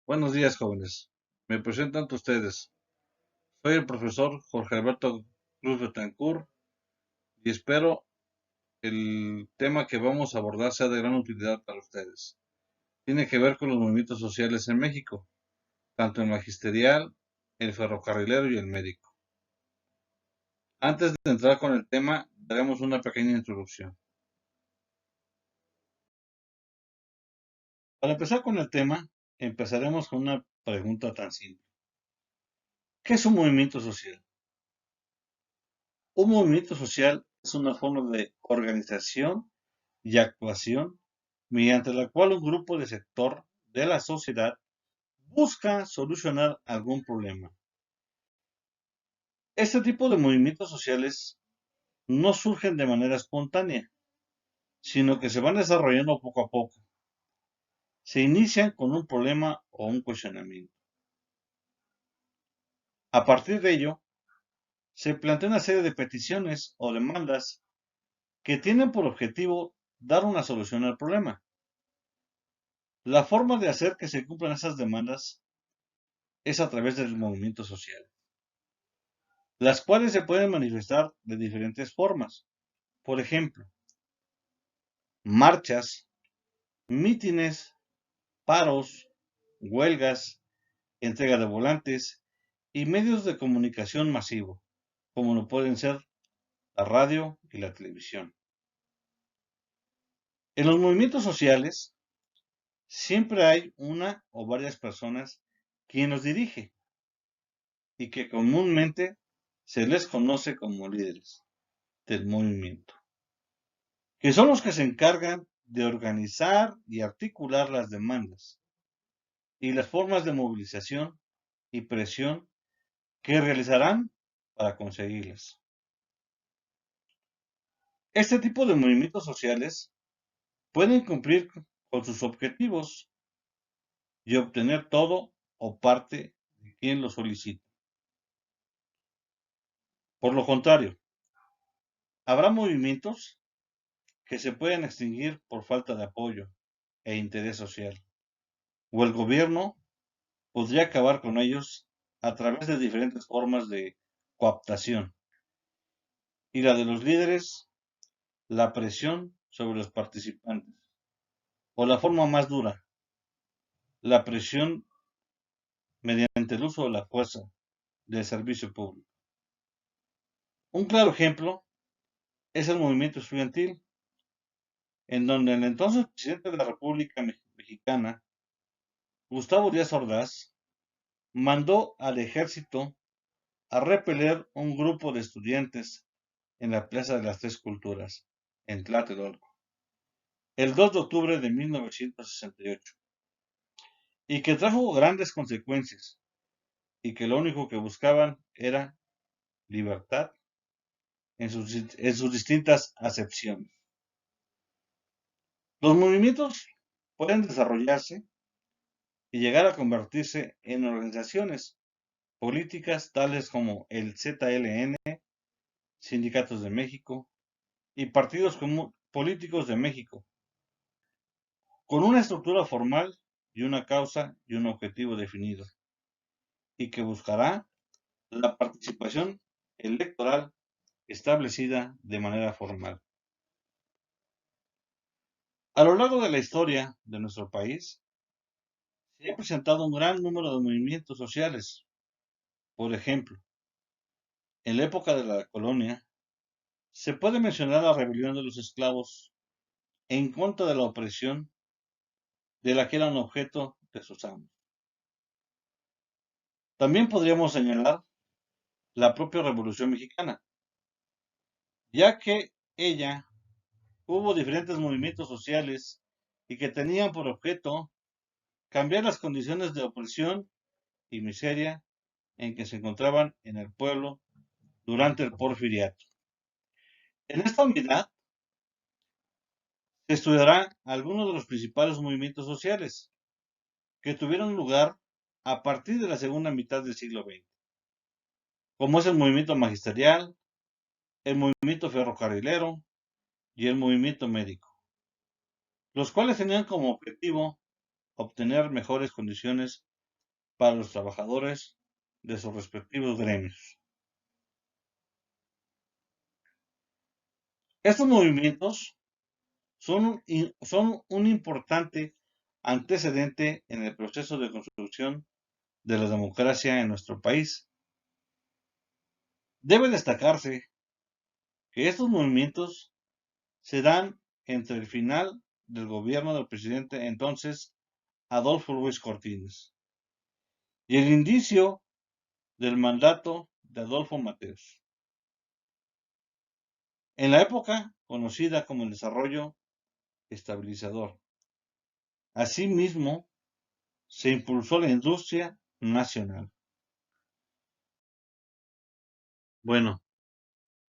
Buenos días, jóvenes. Me presento ante ustedes. Soy el profesor Jorge Alberto Cruz Betancourt y espero el tema que vamos a abordar sea de gran utilidad para ustedes. Tiene que ver con los movimientos sociales en México, tanto el magisterial, el ferrocarrilero y el médico. Antes de entrar con el tema, daremos una pequeña introducción. Para empezar con el tema, empezaremos con una pregunta tan simple. ¿Qué es un movimiento social? Un movimiento social es una forma de organización y actuación mediante la cual un grupo de sector de la sociedad busca solucionar algún problema. Este tipo de movimientos sociales no surgen de manera espontánea, sino que se van desarrollando poco a poco. Se inician con un problema o un cuestionamiento. A partir de ello, se plantea una serie de peticiones o demandas que tienen por objetivo dar una solución al problema. La forma de hacer que se cumplan esas demandas es a través del movimiento social, las cuales se pueden manifestar de diferentes formas. Por ejemplo, marchas, mítines, paros, huelgas, entrega de volantes y medios de comunicación masivo, como lo pueden ser la radio y la televisión. En los movimientos sociales siempre hay una o varias personas quien los dirige y que comúnmente se les conoce como líderes del movimiento, que son los que se encargan de organizar y articular las demandas y las formas de movilización y presión que realizarán para conseguirlas. Este tipo de movimientos sociales pueden cumplir con sus objetivos y obtener todo o parte de quien lo solicita. Por lo contrario, habrá movimientos que se pueden extinguir por falta de apoyo e interés social, o el gobierno podría acabar con ellos a través de diferentes formas de cooptación, y la de los líderes, la presión sobre los participantes, o la forma más dura, la presión mediante el uso de la fuerza del servicio público. Un claro ejemplo es el movimiento estudiantil, en donde el entonces presidente de la República Mexicana, Gustavo Díaz Ordaz, mandó al ejército a repeler un grupo de estudiantes en la Plaza de las Tres Culturas, en Tlatelolco, el 2 de octubre de 1968, y que trajo grandes consecuencias, y que lo único que buscaban era libertad en sus distintas acepciones. Los movimientos pueden desarrollarse y llegar a convertirse en organizaciones políticas tales como el ZLN, Sindicatos de México y partidos políticos de México, con una estructura formal y una causa y un objetivo definido, y que buscará la participación electoral establecida de manera formal. A lo largo de la historia de nuestro país, se ha presentado un gran número de movimientos sociales. Por ejemplo, en la época de la colonia, se puede mencionar la rebelión de los esclavos en contra de la opresión de la que eran objeto de sus amos. También podríamos señalar la propia Revolución Mexicana, ya que ella hubo diferentes movimientos sociales y que tenían por objeto cambiar las condiciones de opresión y miseria en que se encontraban en el pueblo durante el porfiriato. En esta unidad se estudiará algunos de los principales movimientos sociales que tuvieron lugar a partir de la segunda mitad del siglo XX, como es el movimiento magisterial, el movimiento ferrocarrilero y el movimiento médico, los cuales tenían como objetivo obtener mejores condiciones para los trabajadores de sus respectivos gremios. Estos movimientos son un importante antecedente en el proceso de construcción de la democracia en nuestro país. Debe destacarse que estos movimientos se dan entre el final del gobierno del presidente entonces Adolfo Ruiz Cortines y el inicio del mandato de Adolfo Mateos, en la época conocida como el desarrollo estabilizador. Asimismo, se impulsó la industria nacional. Bueno,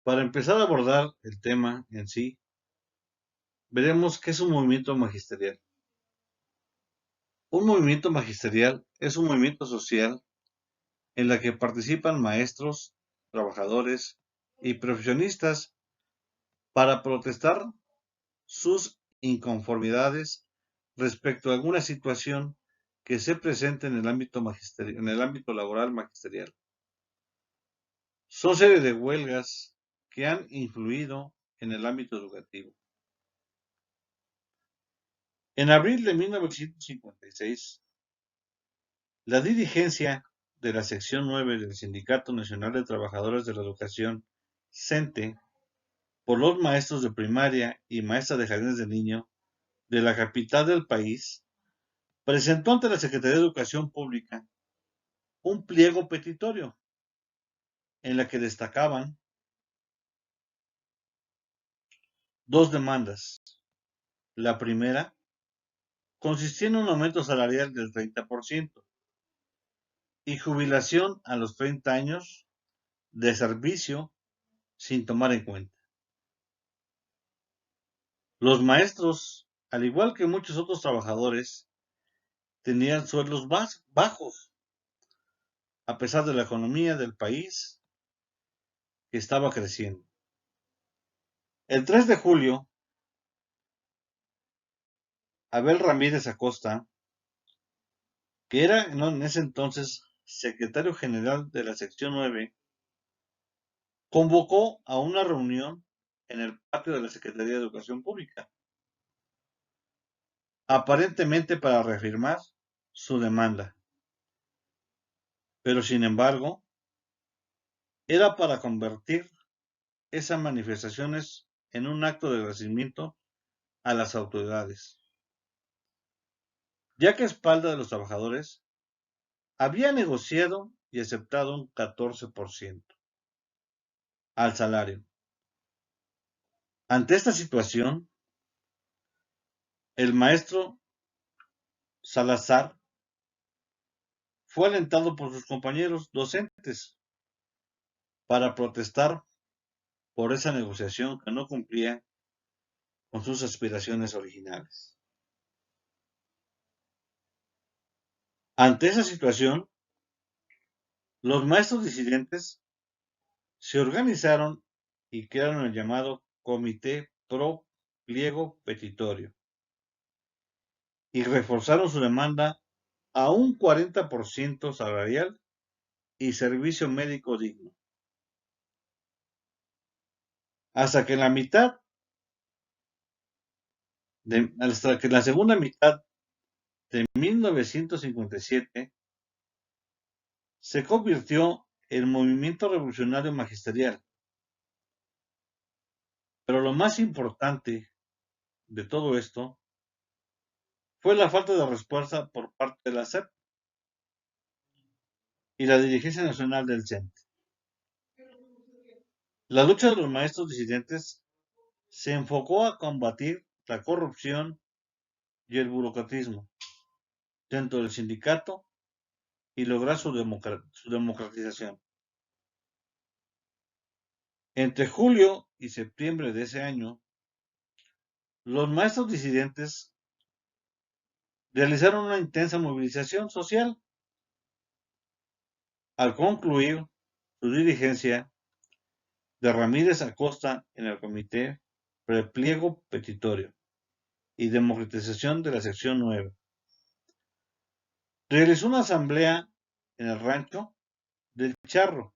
para empezar a abordar el tema en sí, veremos qué es un movimiento magisterial. Un movimiento magisterial es un movimiento social en la que participan maestros, trabajadores y profesionistas para protestar sus inconformidades respecto a alguna situación que se presente en el ámbito en el ámbito laboral magisterial. Son serie de huelgas que han influido en el ámbito educativo. En abril de 1956, la dirigencia de la sección 9 del Sindicato Nacional de Trabajadores de la Educación, CENTE, por los maestros de primaria y maestras de jardines de niño de la capital del país, presentó ante la Secretaría de Educación Pública un pliego petitorio en la que destacaban dos demandas. La primera consistía en un aumento salarial del 30% y jubilación a los 30 años de servicio sin tomar en cuenta. Los maestros, al igual que muchos otros trabajadores, tenían sueldos bajos, a pesar de la economía del país que estaba creciendo. El 3 de julio, Abel Ramírez Acosta, que era en ese entonces secretario general de la sección 9, convocó a una reunión en el patio de la Secretaría de Educación Pública, aparentemente para reafirmar su demanda. Pero sin embargo, era para convertir esas manifestaciones en un acto de agradecimiento a las autoridades, ya que a espalda de los trabajadores había negociado y aceptado un 14% al salario. Ante esta situación, el maestro Salazar fue alentado por sus compañeros docentes para protestar por esa negociación que no cumplía con sus aspiraciones originales. Ante esa situación, los maestros disidentes se organizaron y crearon el llamado Comité Pro Pliego Petitorio y reforzaron su demanda a un 40% salarial y servicio médico digno. Hasta que la segunda mitad de 1957 se convirtió en movimiento revolucionario magisterial. Pero lo más importante de todo esto fue la falta de respuesta por parte de la SEP y la dirigencia nacional del CENTE. La lucha de los maestros disidentes se enfocó a combatir la corrupción y el burocratismo dentro del sindicato y lograr su democratización. Entre julio y septiembre de ese año, los maestros disidentes realizaron una intensa movilización social. Al concluir su dirigencia de Ramírez Acosta en el Comité Prepliego Petitorio y Democratización de la Sección 9, realizó una asamblea en el rancho del Charro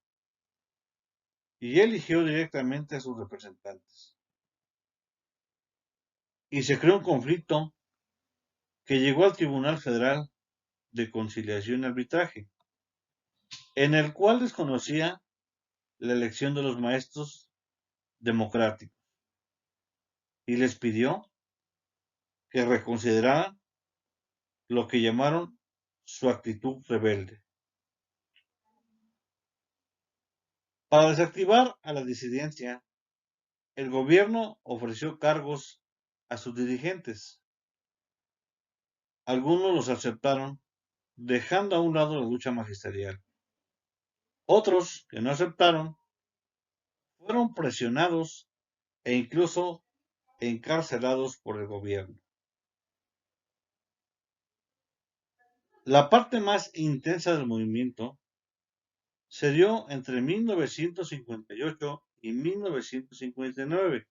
y eligió directamente a sus representantes. Y se creó un conflicto que llegó al Tribunal Federal de Conciliación y Arbitraje, en el cual desconocía la elección de los maestros democráticos y les pidió que reconsideraran lo que llamaron su actitud rebelde. Para desactivar a la disidencia, el gobierno ofreció cargos a sus dirigentes. Algunos los aceptaron, dejando a un lado la lucha magisterial. Otros, que no aceptaron, fueron presionados e incluso encarcelados por el gobierno. La parte más intensa del movimiento se dio entre 1958 y 1959.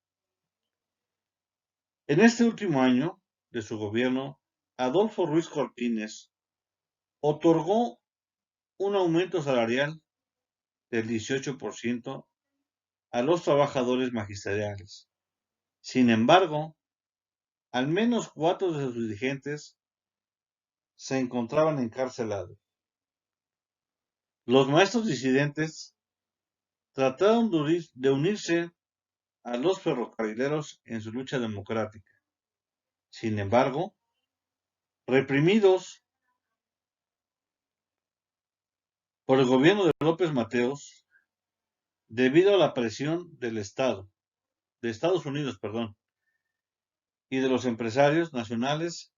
En este último año de su gobierno, Adolfo Ruiz Cortines otorgó un aumento salarial del 18% a los trabajadores magisteriales. Sin embargo, al menos 4 de sus dirigentes se encontraban encarcelados. Los maestros disidentes trataron de unirse a los ferrocarrileros en su lucha democrática. Sin embargo, reprimidos por el gobierno de López Mateos, debido a la presión del de Estados Unidos, y de los empresarios nacionales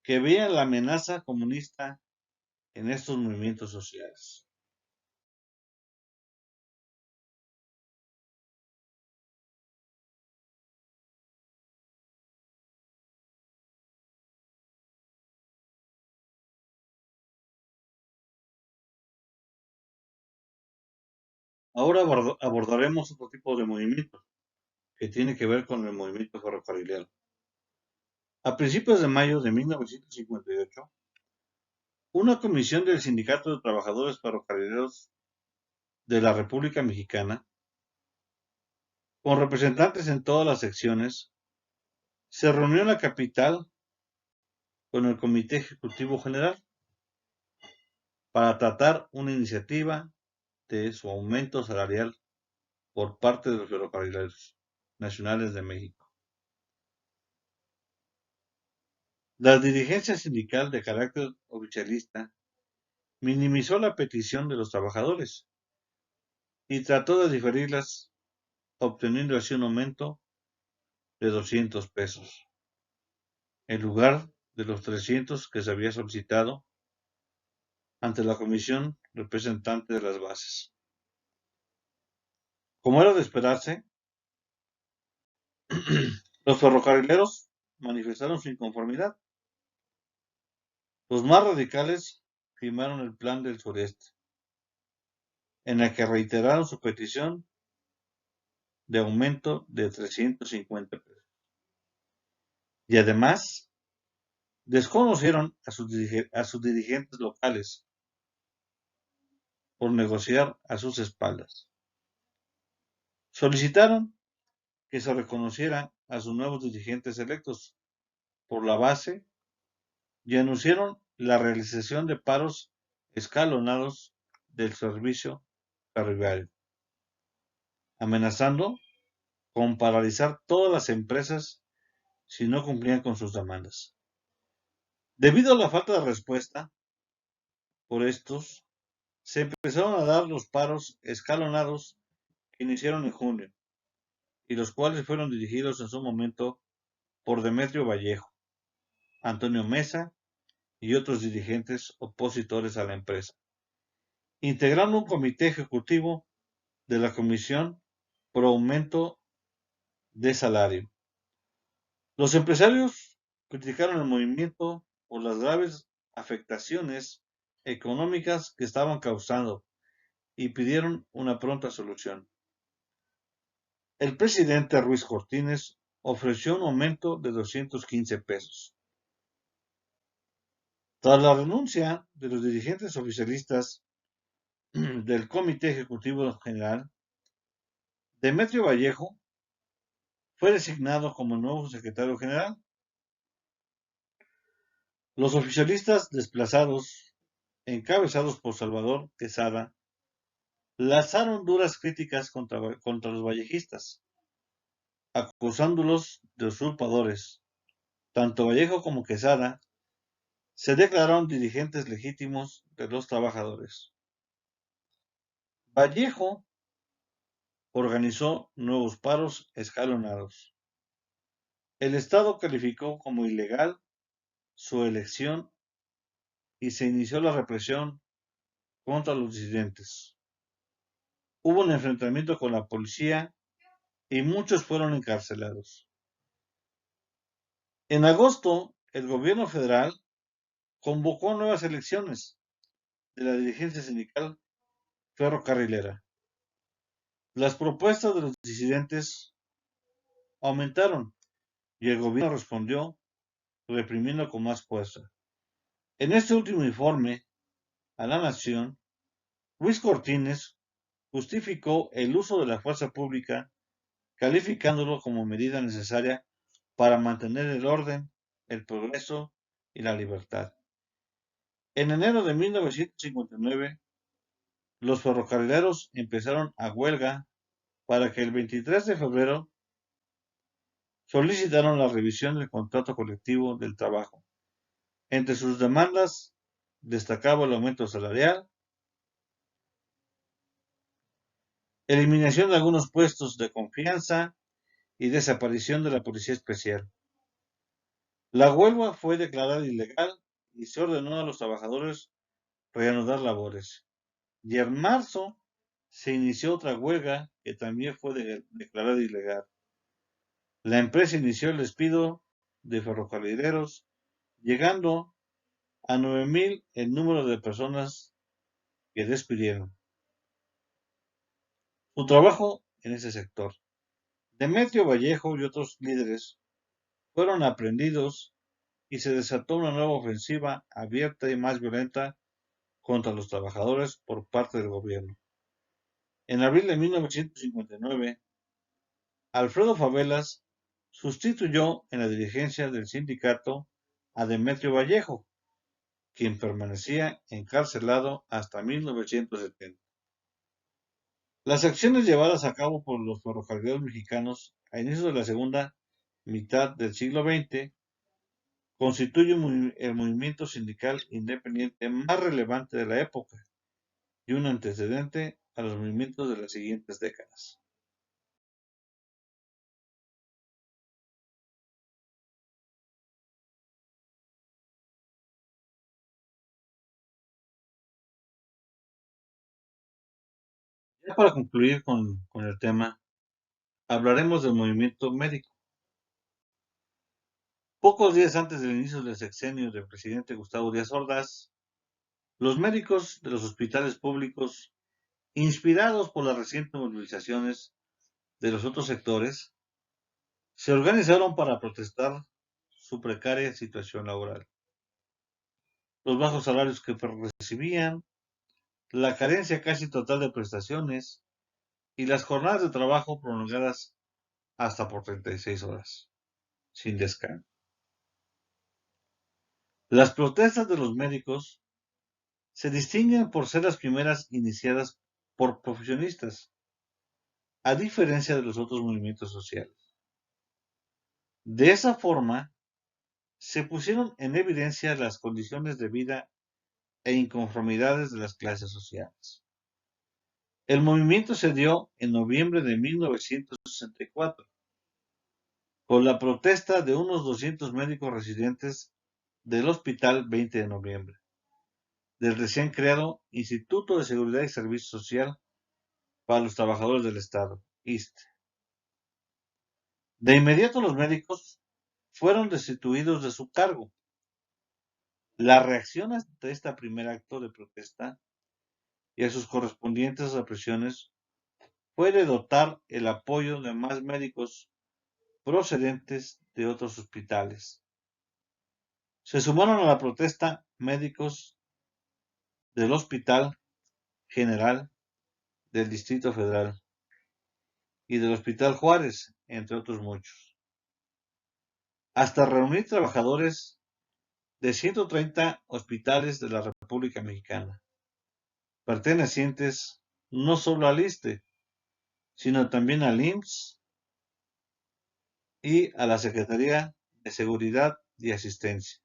que veían la amenaza comunista en estos movimientos sociales. Ahora abordaremos otro tipo de movimiento que tiene que ver con el movimiento ferrocarrilero. A principios de mayo de 1958, una comisión del Sindicato de Trabajadores Ferrocarrileros de la República Mexicana, con representantes en todas las secciones, se reunió en la capital con el Comité Ejecutivo General para tratar una iniciativa de su aumento salarial por parte de los ferrocarrileros nacionales de México. La dirigencia sindical de carácter oficialista minimizó la petición de los trabajadores y trató de diferirlas, obteniendo así un aumento de 200 pesos, en lugar de los 300 que se había solicitado ante la comisión representante de las bases. Como era de esperarse, los ferrocarrileros manifestaron su inconformidad. Los más radicales firmaron el Plan del Sureste, en el que reiteraron su petición de aumento de 350 pesos. Y además, desconocieron a sus dirigentes locales por negociar a sus espaldas. Solicitaron que se reconociera a sus nuevos dirigentes electos por la base y anunciaron la realización de paros escalonados del servicio ferroviario, amenazando con paralizar todas las empresas si no cumplían con sus demandas. Debido a la falta de respuesta por estos, se empezaron a dar los paros escalonados que iniciaron en junio y los cuales fueron dirigidos en su momento por Demetrio Vallejo, Antonio Mesa y otros dirigentes opositores a la empresa, integrando un comité ejecutivo de la Comisión por Aumento de Salario. Los empresarios criticaron el movimiento por las graves afectaciones económicas que estaban causando y pidieron una pronta solución. El presidente Ruiz Cortines ofreció un aumento de 215 pesos. Tras la renuncia de los dirigentes oficialistas del Comité Ejecutivo General, Demetrio Vallejo fue designado como nuevo secretario general. Los oficialistas desplazados, encabezados por Salvador Quesada, lanzaron duras críticas contra los vallejistas, acusándolos de usurpadores. Tanto Vallejo como Quesada se declararon dirigentes legítimos de los trabajadores. Vallejo organizó nuevos paros escalonados. El Estado calificó como ilegal su elección y se inició la represión contra los disidentes. Hubo un enfrentamiento con la policía y muchos fueron encarcelados. En agosto, el gobierno federal convocó nuevas elecciones de la dirigencia sindical ferrocarrilera. Las propuestas de los disidentes aumentaron y el gobierno respondió reprimiendo con más fuerza. En este último informe a la nación, Luis Cortines justificó el uso de la fuerza pública, calificándolo como medida necesaria para mantener el orden, el progreso y la libertad. En enero de 1959, los ferrocarrileros empezaron a huelga para que el 23 de febrero solicitaron la revisión del contrato colectivo del trabajo. Entre sus demandas destacaba el aumento salarial, eliminación de algunos puestos de confianza y desaparición de la Policía Especial. La huelga fue declarada ilegal y se ordenó a los trabajadores reanudar labores. Y en marzo se inició otra huelga que también fue declarada ilegal. La empresa inició el despido de ferrocarrileros, llegando a 9,000 el número de personas que despidieron. Su trabajo en ese sector. Demetrio Vallejo y otros líderes fueron aprehendidos y se desató una nueva ofensiva abierta y más violenta contra los trabajadores por parte del gobierno. En abril de 1959, Alfredo Favelas sustituyó en la dirigencia del sindicato a Demetrio Vallejo, quien permanecía encarcelado hasta 1970. Las acciones llevadas a cabo por los ferrocarrileros mexicanos a inicios de la segunda mitad del siglo XX constituyen el movimiento sindical independiente más relevante de la época y un antecedente a los movimientos de las siguientes décadas. Ya para concluir con el tema, hablaremos del movimiento médico. Pocos días antes del inicio del sexenio del presidente Gustavo Díaz Ordaz, los médicos de los hospitales públicos, inspirados por las recientes movilizaciones de los otros sectores, se organizaron para protestar su precaria situación laboral, los bajos salarios que recibían, la carencia casi total de prestaciones y las jornadas de trabajo prolongadas hasta por 36 horas, sin descanso. Las protestas de los médicos se distinguen por ser las primeras iniciadas por profesionistas, a diferencia de los otros movimientos sociales. De esa forma, se pusieron en evidencia las condiciones de vida e inconformidades de las clases sociales. El movimiento se dio en noviembre de 1964, con la protesta de unos 200 médicos residentes del Hospital 20 de Noviembre, del recién creado Instituto de Seguridad y Servicio Social para los Trabajadores del Estado, ISSSTE. De inmediato los médicos fueron destituidos de su cargo. La reacción ante este primer acto de protesta y a sus correspondientes represiones fue de dotar el apoyo de más médicos procedentes de otros hospitales. Se sumaron a la protesta médicos del Hospital General del Distrito Federal y del Hospital Juárez, entre otros muchos, hasta reunir trabajadores de 130 hospitales de la República Mexicana, pertenecientes no solo al ISSSTE, sino también al IMSS y a la Secretaría de Seguridad y Asistencia.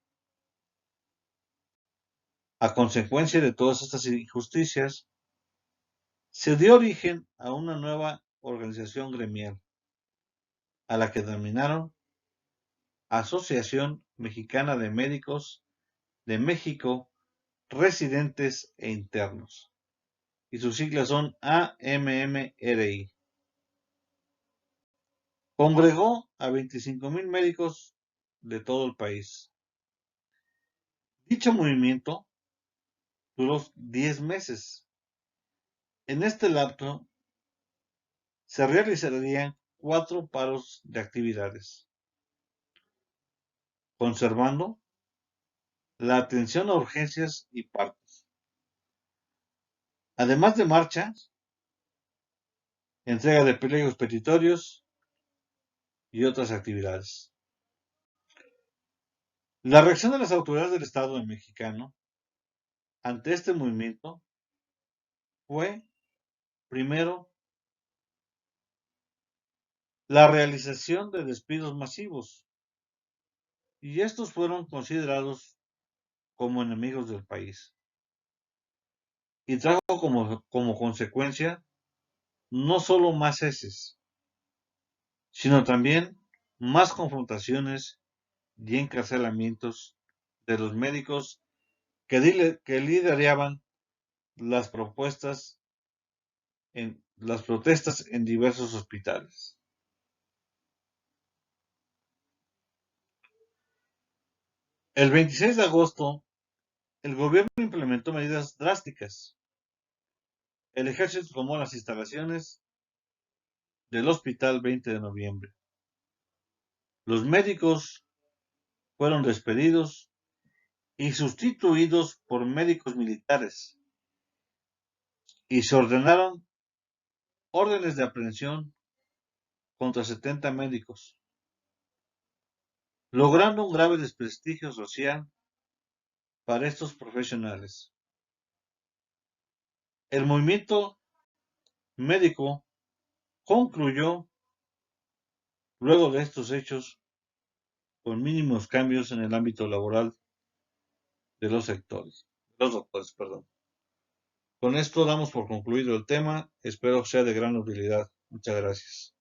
A consecuencia de todas estas injusticias, se dio origen a una nueva organización gremial, a la que denominaron Asociación Mexicana de Médicos de México Residentes e Internos, y sus siglas son AMMRI. Congregó a 25,000 médicos de todo el país. Dicho movimiento duró 10 meses. En este lapso se realizarían 4 paros de actividades, conservando la atención a urgencias y partos, además de marchas, entrega de pliegos petitorios y otras actividades. La reacción de las autoridades del Estado mexicano ante este movimiento fue, primero, la realización de despidos masivos, y estos fueron considerados como enemigos del país, y trajo como consecuencia no solo más heces, sino también más confrontaciones y encarcelamientos de los médicos que lideraban las las protestas en diversos hospitales. El 26 de agosto, el gobierno implementó medidas drásticas. El ejército tomó las instalaciones del Hospital 20 de Noviembre. Los médicos fueron despedidos y sustituidos por médicos militares, y se ordenaron órdenes de aprehensión contra 70 médicos, logrando un grave desprestigio social para estos profesionales. El movimiento médico concluyó luego de estos hechos con mínimos cambios en el ámbito laboral de los doctores, perdón. Con esto damos por concluido el tema, espero sea de gran utilidad. Muchas gracias.